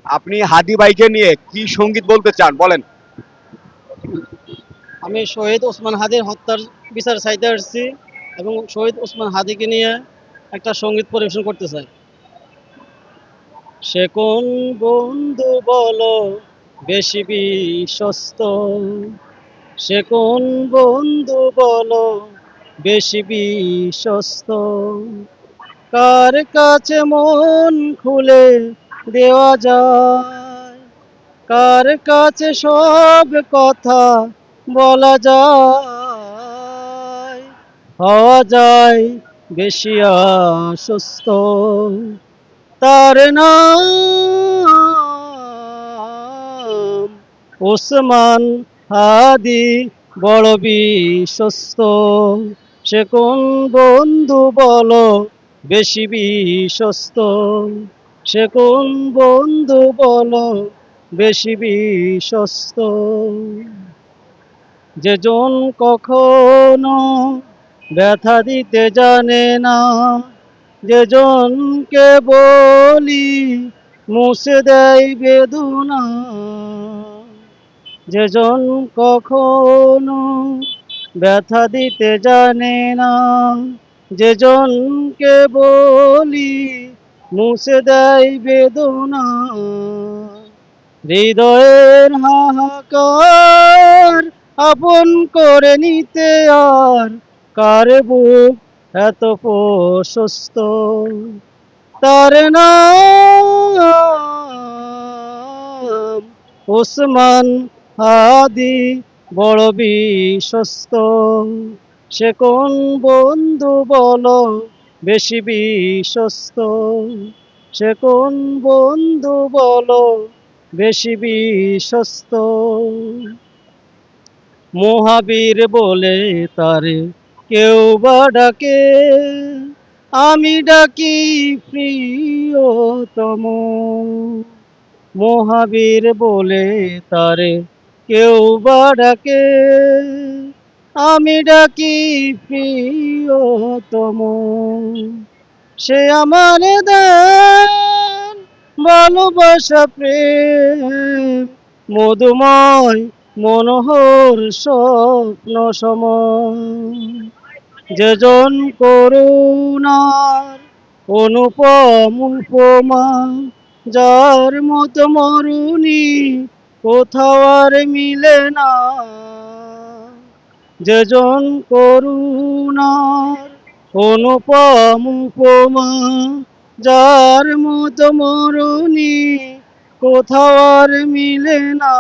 আপনি হাদি ভাইকে নিয়ে কি সঙ্গীত বলতে চান বলেন। আমি শহীদ ওসমান হাদির হত্যার বিচার চাইতে আসছি এবং শহীদ ওসমান হাদিকে নিয়ে একটা সঙ্গীত পরিবেশন করতে চাই। সে কোন বন্ধু বলো বেশি বিশ্বস্ত, সে কোন বন্ধু বলো বেশি বিশ্বস্ত, কার কাছে মন খুলে দেওয়া যায়, কার কাছে সব কথা বলা যায়, হওয়া যায় বেশি আশ্বস্ত, তার নাম ওসমান হাদি, বড় বিশ্বস্ত। সে কোন বন্ধু বলো বেশি বিশ্বস্ত, সে কোন বন্ধু বলো বেশি বিশ্বস্ত, যে জন কখনো ব্যথা দিতে জানে না, যে জনকে বলি মুছে দেয় বেদনা, যে জন কখনো ব্যথা দিতে জানে না, যে জনকে বলি মুছে দেয় বেদনা, হৃদয়ের হাহাকার আপন করে নিতে আর কার বুক এত প্রশস্ত, তার নাম ওসমান হাদি, বড় বিশ্বস্ত। সে কোন বন্ধু বলো বেশি বিশ্বস্ত, সে কোন বন্ধু বলো বেশি বিশ্বস্ত, মহাবীর বলে তারে কেউ বা ডাকে, আমি ডাকি প্রিয়তম, মহাবীর বলে তারে কেউ বা ডাকে, আমি ডাকি প্রিয়তম, সে আমার দেন ভালোবাসা প্রেম মধুময় মনোহর স্বপ্ন সময়, যেজন করুণার অনুপম উপমা, যার মতো মরুনি কোথাও আর মিলে না, যেজন করুণার অনুপম উপমা, যার মতো মরুনি কোথাও আর মিলে না।